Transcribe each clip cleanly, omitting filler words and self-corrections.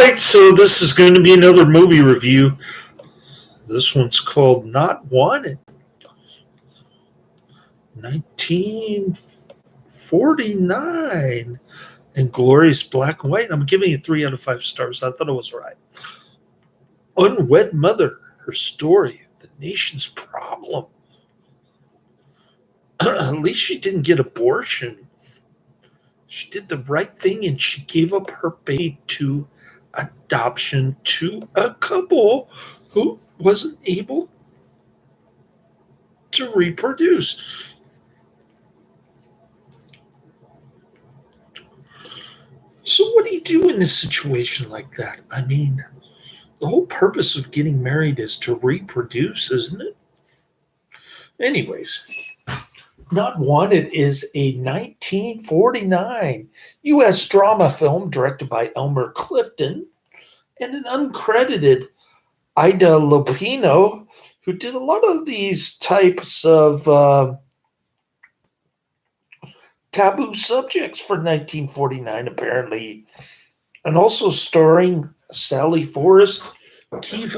right, so this is going to be another movie review. This one's called Not Wanted. 1949 in glorious black and white. I'm giving it 3 out of 5 stars. I thought it was right. Unwed mother, her story, the nation's problem. At least she didn't get abortion. She did the right thing and she gave up her baby to adoption to a couple who wasn't able to reproduce. So what do you do in a situation like that? I mean, the whole purpose of getting married is to reproduce, isn't it? Anyways, Not Wanted is a 1949 U.S. drama film directed by Elmer Clifton and an uncredited Ida Lupino, who did a lot of these types of taboo subjects for 1949, apparently, and also starring Sally Forrest, Keith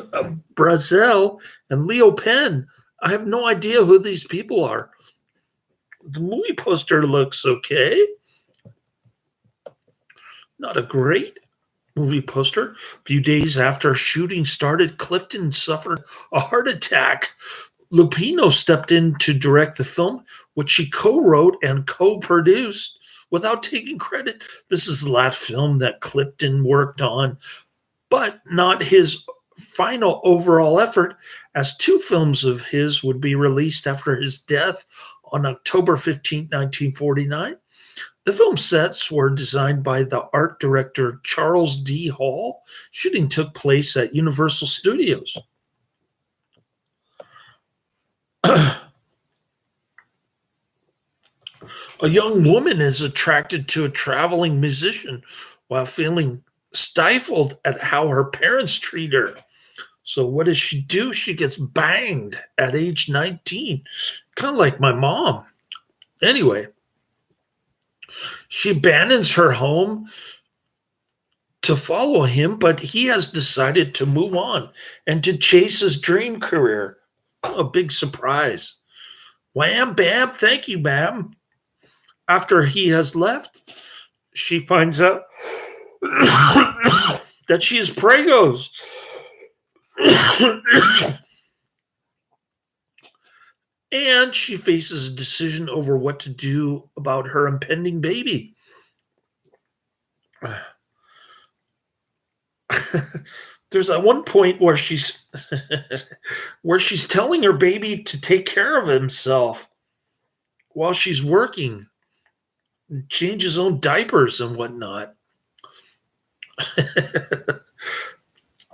Brazel, and Leo Penn. I have no idea who these people are. The movie poster looks okay. Not a great movie poster. A few days after shooting started, Clifton suffered a heart attack. Lupino stepped in to direct the film, which she co-wrote and co-produced without taking credit. This is the last film that Clifton worked on, but not his final overall effort, as 2 films of his would be released after his death on October 15, 1949. The film sets were designed by the art director Charles D. Hall. Shooting took place at Universal Studios. A young woman is attracted to a traveling musician while feeling stifled at how her parents treat her. So what does she do? She gets banged at age 19, kind of like my mom. Anyway, she abandons her home to follow him, but he has decided to move on and to chase his dream career. A big surprise. Wham, bam, thank you, ma'am. After he has left, she finds out that she is pregos. And she faces a decision over what to do about her impending baby. There's at one point where she's telling her baby to take care of himself while she's working, change his own diapers and whatnot.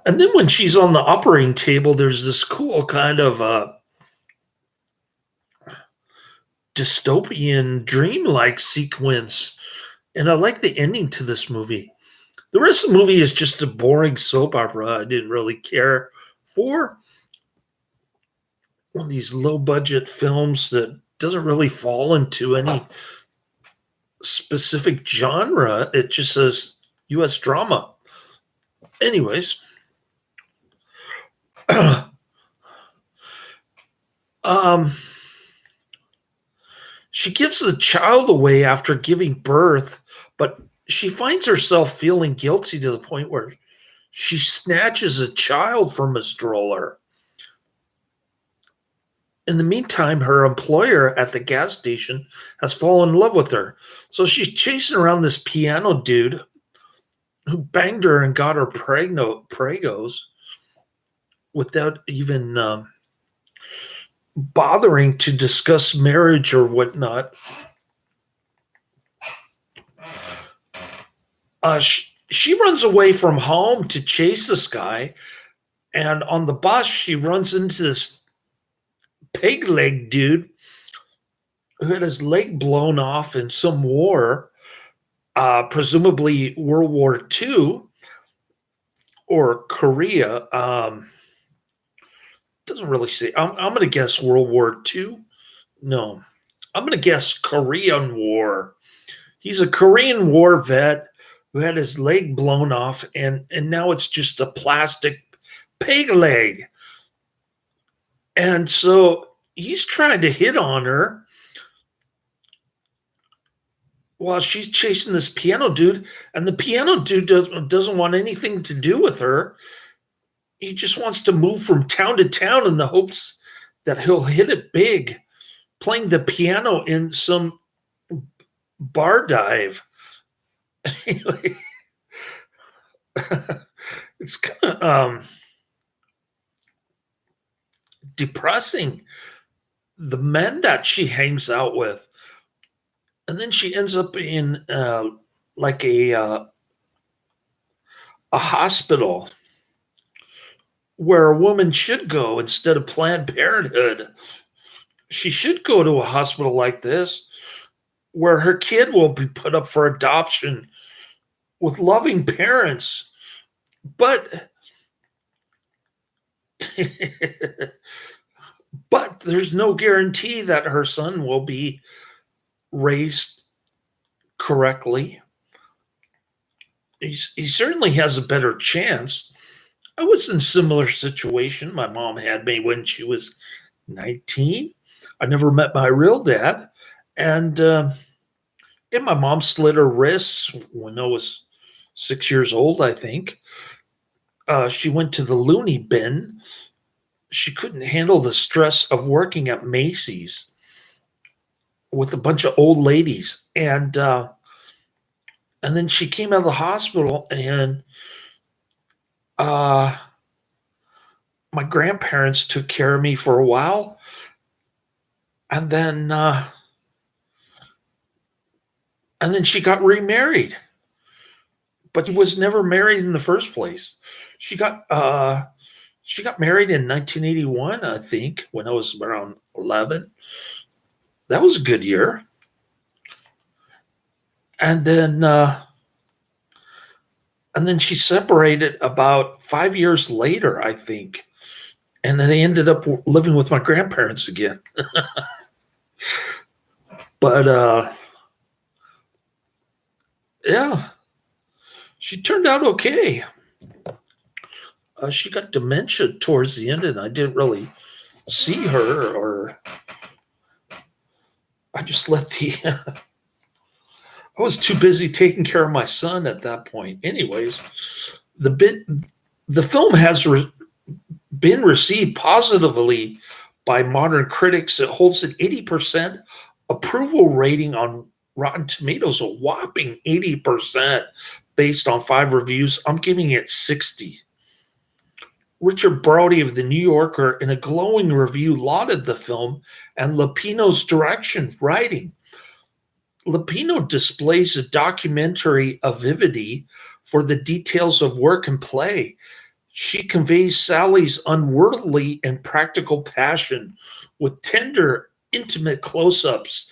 And then when she's on the operating table, there's this cool kind of dystopian dreamlike sequence. And I like the ending to this movie. The rest of the movie is just a boring soap opera I didn't really care for. One of these low-budget films that doesn't really fall into any specific genre. It just says U.S. drama. Anyways. She gives the child away after giving birth, but she finds herself feeling guilty to the point where she snatches a child from a stroller. In the meantime, her employer at the gas station has fallen in love with her. So she's chasing around this piano dude who banged her and got her pregos without even bothering to discuss marriage or whatnot. She runs away from home to chase this guy, and on the bus she runs into this peg leg dude who had his leg blown off in some war, presumably World War II or Korea. Doesn't really say. I'm going to guess World War II. No, I'm going to guess Korean War. He's a Korean War vet who had his leg blown off, and now it's just a plastic peg leg. And so he's trying to hit on her while she's chasing this piano dude, and the piano dude doesn't want anything to do with her. He just wants to move from town to town in the hopes that he'll hit it big, playing the piano in some bar dive. Anyway, it's kind of depressing, the men that she hangs out with. And then she ends up in like a hospital where a woman should go instead of Planned Parenthood. She should go to a hospital like this where her kid will be put up for adoption with loving parents. But but there's no guarantee that her son will be raised correctly. He certainly has a better chance. I was in a similar situation. My mom had me when she was 19. I never met my real dad. And my mom slit her wrists when I was 6 years old, I think. She went to the loony bin. She couldn't handle the stress of working at Macy's with a bunch of old ladies. And then she came out of the hospital, and my grandparents took care of me for a while. And then she got remarried. But she was never married in the first place. She got married in 1981, I think, when I was around 11. That was a good year. And then she separated about 5 years later, I think. And then I ended up living with my grandparents again. But yeah, she turned out okay. She got dementia towards the end, and I didn't really see her, or I just let I was too busy taking care of my son at that point. Anyways, the film has been received positively by modern critics. It holds an 80% approval rating on Rotten Tomatoes, a whopping 80% based on 5 reviews. I'm giving it 60. Richard Brody of The New Yorker, in a glowing review, lauded the film and Lupino's direction, writing. Lupino displays a documentary avidity for the details of work and play. She conveys Sally's unworldly and practical passion with tender, intimate close-ups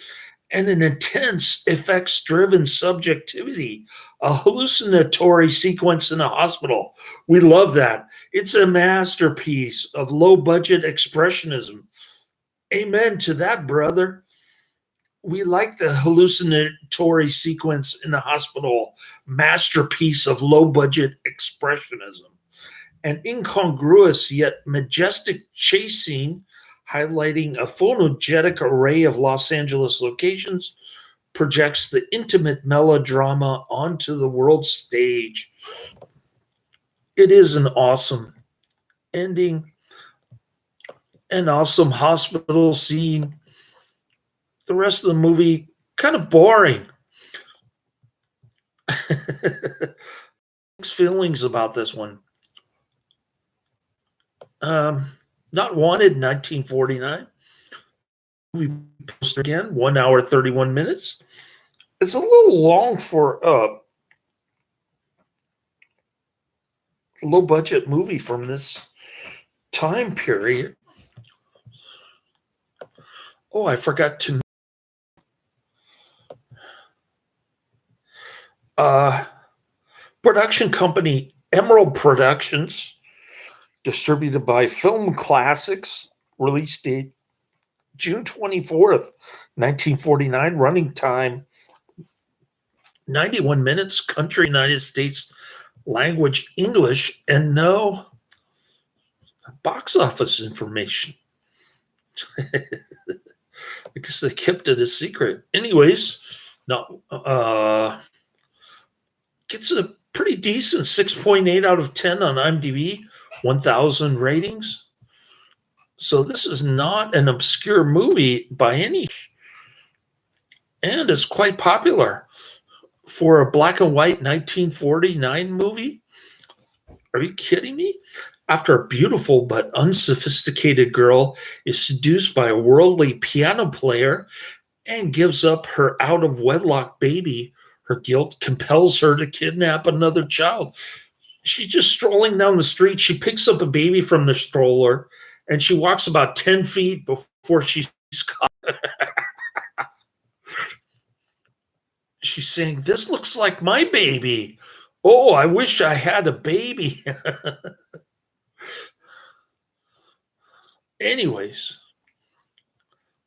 and an intense, effects-driven subjectivity, a hallucinatory sequence in a hospital. We love that. It's a masterpiece of low-budget expressionism. Amen to that, brother. We like the hallucinatory sequence in the hospital, masterpiece of low-budget expressionism. An incongruous yet majestic chase scene highlighting a photogenic array of Los Angeles locations projects the intimate melodrama onto the world stage. It is an awesome ending, an awesome hospital scene. The rest of the movie, kind of boring. Mixed feelings about this one. Not Wanted, 1949. Movie poster again, 1 hour, 31 minutes. It's a little long for a low-budget movie from this time period. Oh, I forgot to... production company Emerald Productions, distributed by Film Classics, release date June 24th, 1949, running time 91 minutes, country, United States language, English, and no box office information. Because they kept it a secret. Anyways, no, gets a pretty decent 6.8 out of 10 on IMDb, 1,000 ratings. So this is not an obscure movie by any, and it's quite popular for a black and white 1949 movie. Are you kidding me? After a beautiful but unsophisticated girl is seduced by a worldly piano player and gives up her out of wedlock baby, her guilt compels her to kidnap another child. She's just strolling down the street. She picks up a baby from the stroller and she walks about 10 feet before she's caught. She's saying, "This looks like my baby. Oh, I wish I had a baby." Anyways,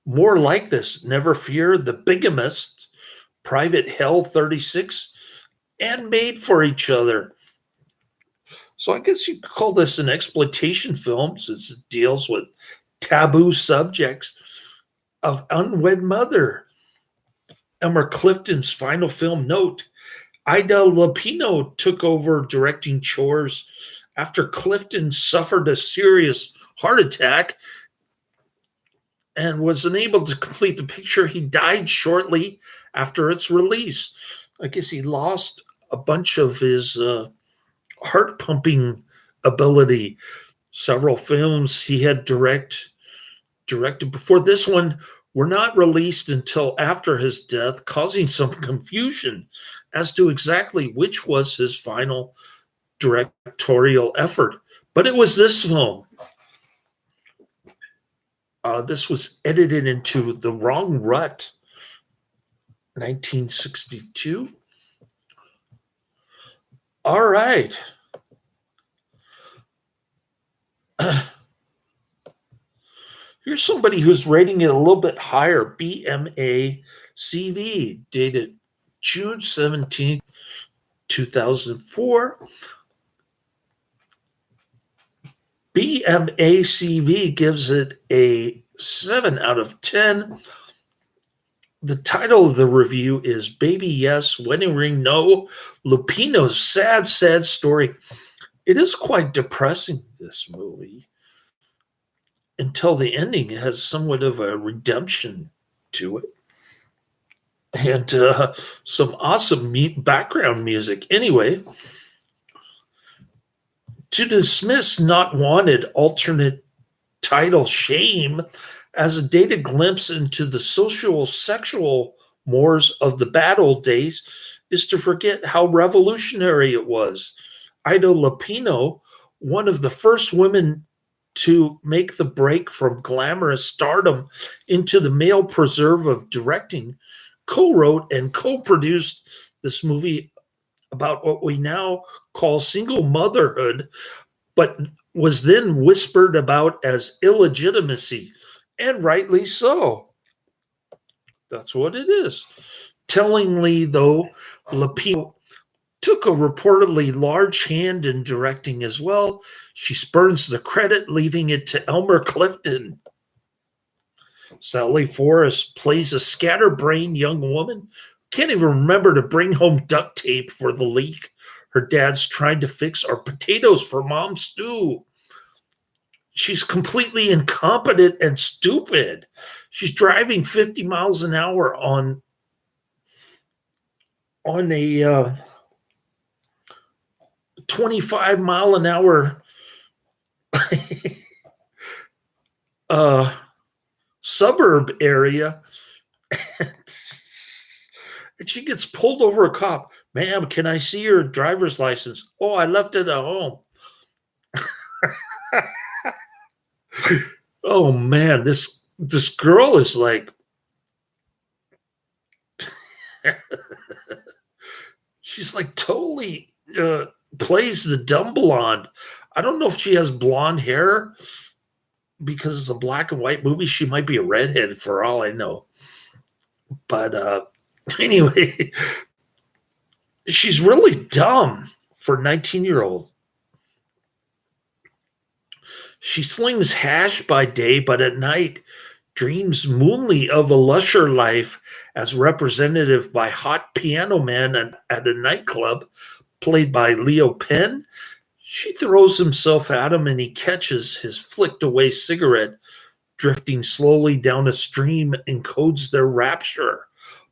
more like this, Never Fear, The Bigamist, Private Hell 36, and Made for Each Other. So I guess you could call this an exploitation film since it deals with taboo subjects of unwed mother. Elmer Clifton's final film note: Ida Lupino took over directing chores after Clifton suffered a serious heart attack and was unable to complete the picture. He died shortly after its release. I guess he lost a bunch of his heart pumping ability. Several films he had directed before this one were not released until after his death, causing some confusion as to exactly which was his final directorial effort. But it was this film. This was edited into The Wrong Rut, 1962. All right. Here's somebody who's rating it a little bit higher. BMA CV, dated June 17th, 2004. BMA CV gives it a 7 out of 10. The title of the review is Baby Yes, Wedding Ring No, Lupino's Sad, Sad Story. It is quite depressing, this movie. Until the ending, it has somewhat of a redemption to it. And some awesome background music. Anyway, to dismiss Not Wanted alternate title Shame as a dated glimpse into the social sexual mores of the bad old days is to forget how revolutionary it was. Ida Lupino, one of the first women to make the break from glamorous stardom into the male preserve of directing, co-wrote and co-produced this movie about what we now call single motherhood, but was then whispered about as illegitimacy, and rightly so. That's what it is. Tellingly, though, Lupino took a reportedly large hand in directing as well. She spurns the credit, leaving it to Elmer Clifton. Sally Forrest plays a scatterbrained young woman. Can't even remember to bring home duct tape for the leak her dad's trying to fix, or potatoes for mom's stew. She's completely incompetent and stupid. She's driving 50 miles an hour on a 25 mile an hour suburb area. And she gets pulled over a cop. "Ma'am, can I see your driver's license?" "Oh, I left it at home." Oh man, this girl is like she's like totally plays the dumb blonde. I don't know if she has blonde hair because it's a black and white movie. She might be a redhead for all I know. But anyway, She's really dumb for a 19-year-old. She slings hash by day, but at night dreams moonly of a lusher life as represented by Hot Piano Man at a nightclub, played by Leo Penn. She throws himself at him and he catches his flicked away cigarette drifting slowly down a stream encodes their rapture.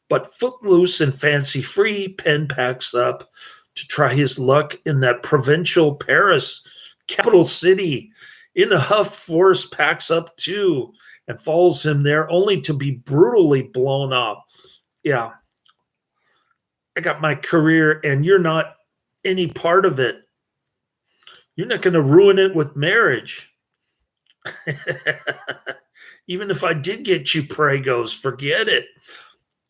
But footloose and fancy free, Penn packs up to try his luck in that provincial Paris, capital city. In a huff, Forrest packs up too and follows him there only to be brutally blown off. Yeah, I got my career and you're not any part of it. You're not going to ruin it with marriage. Even if I did get you Pregos, forget it.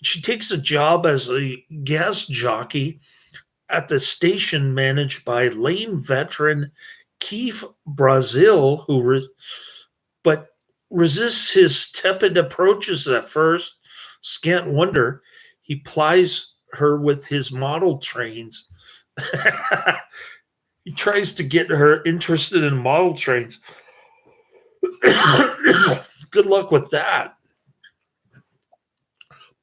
She takes a job as a guest jockey at the station managed by lame veteran Keith Brazil, but resists his tepid approaches at first. Scant wonder he plies her with his model trains. He tries to get her interested in model trains. Good luck with that.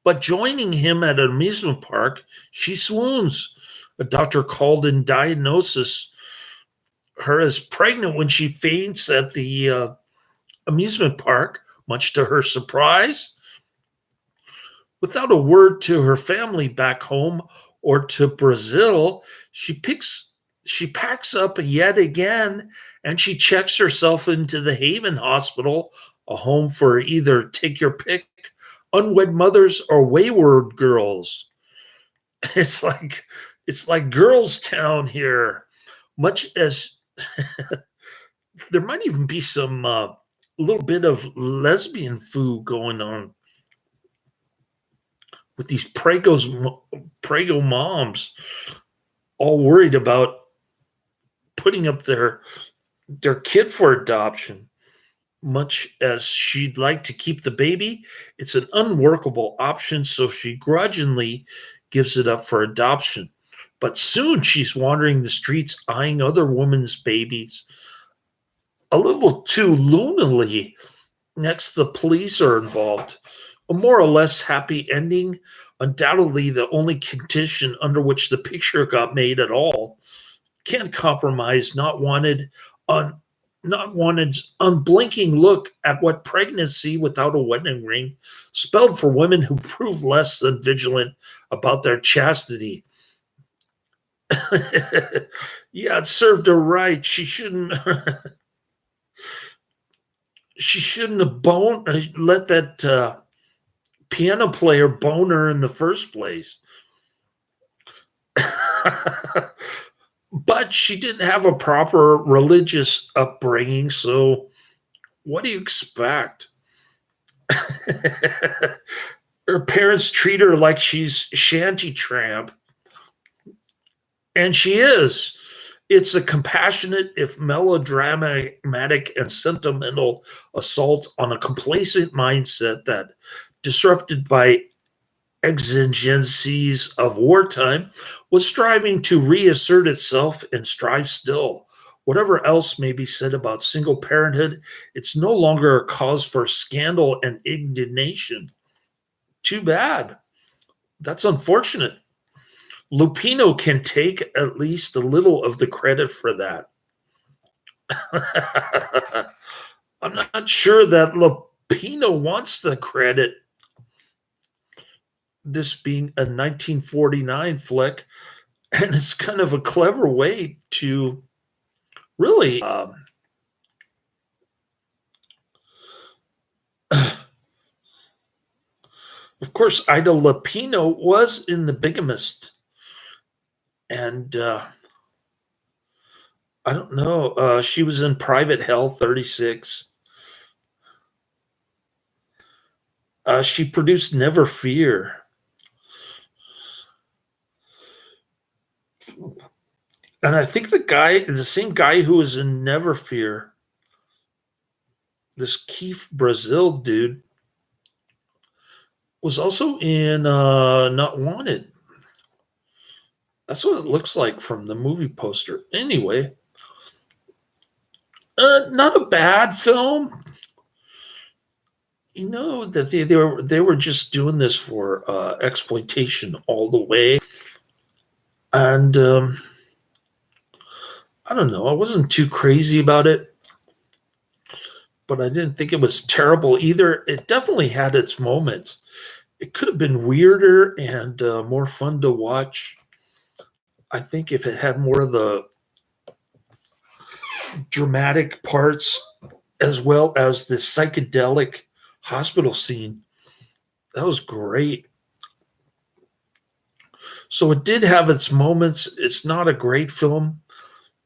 But joining him at an amusement park, she swoons. A doctor called in diagnosis her as pregnant when she faints at the amusement park, much to her surprise. Without a word to her family back home or to Brazil, she packs up yet again and she checks herself into the Haven Hospital, a home for either take your pick, unwed mothers or wayward girls. It's like girls' town here, much as there might even be some little bit of lesbian food going on with these Prego moms, all worried about putting up their kid for adoption. Much as she'd like to keep the baby, it's an unworkable option, so she grudgingly gives it up for adoption. But soon she's wandering the streets eyeing other women's babies. A little too lunily. Next, the police are involved. A more or less happy ending, undoubtedly the only condition under which the picture got made at all. Can't compromise, not wanted's unblinking look at what pregnancy without a wedding ring spelled for women who prove less than vigilant about their chastity. Yeah, it served her right. She shouldn't have let that piano player bone her in the first place. But she didn't have a proper religious upbringing, so what do you expect? Her parents treat her like she's shanty tramp, and she is. It's a compassionate, if melodramatic and sentimental assault on a complacent mindset that, disrupted by exigencies of wartime, was striving to reassert itself and strive still. Whatever else may be said about single parenthood, it's no longer a cause for scandal and indignation. Too bad. That's unfortunate. Lupino can take at least a little of the credit for that. I'm not sure that Lupino wants the credit. This being a 1949 flick, and it's kind of a clever way to really of course, Ida Lupino was in The Bigamist, and I don't know, she was in Private Hell 36. She produced Never Fear. And I think the same guy who was in Never Fear, this Keith Brazil dude, was also in Not Wanted. That's what it looks like from the movie poster. Anyway, not a bad film. You know that they were just doing this for exploitation all the way, and I don't know. I wasn't too crazy about it, but I didn't think it was terrible either. It definitely had its moments. It could have been weirder and more fun to watch. I think if it had more of the dramatic parts as well as the psychedelic hospital scene, that was great. So it did have its moments. It's not a great film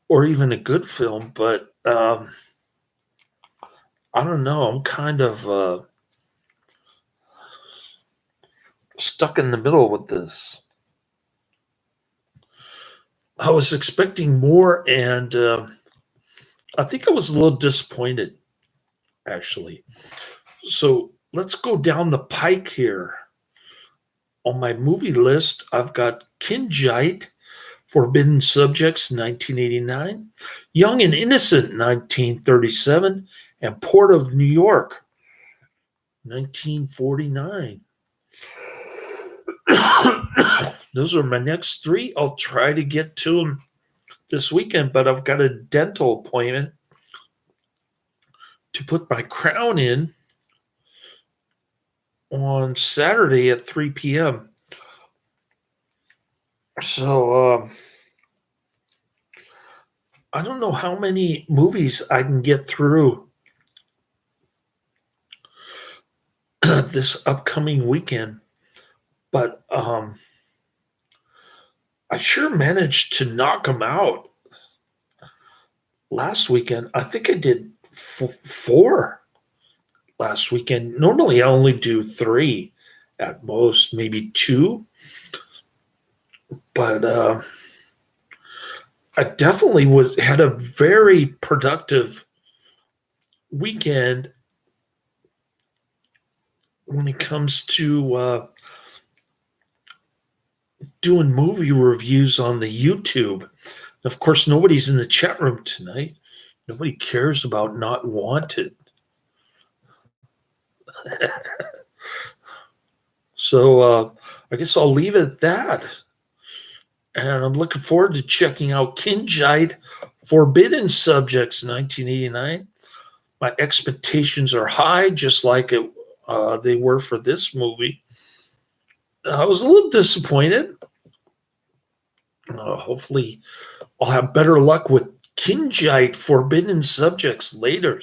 or even a good film, but I don't know. I'm kind of stuck in the middle with this. I was expecting more, and I think I was a little disappointed, actually. So let's go down the pike here. On my movie list, I've got Kinjite, Forbidden Subjects, 1989, Young and Innocent, 1937, and Port of New York, 1949. Those are my next three. I'll try to get to them this weekend, but I've got a dental appointment to put my crown in on Saturday at 3 p.m. So I don't know how many movies I can get through this upcoming weekend, but I sure managed to knock them out last weekend. I think I did four last weekend. Normally, I only do three at most, maybe two. But I definitely had a very productive weekend when it comes to doing movie reviews on the YouTube. Of course, nobody's in the chat room tonight. Nobody cares about Not Wanted. So I guess I'll leave it at that. And I'm looking forward to checking out Kinjite, Forbidden Subjects, 1989. My expectations are high, just like they were for this movie. I was a little disappointed. Hopefully, I'll have better luck with Kinjite, Forbidden Subjects later.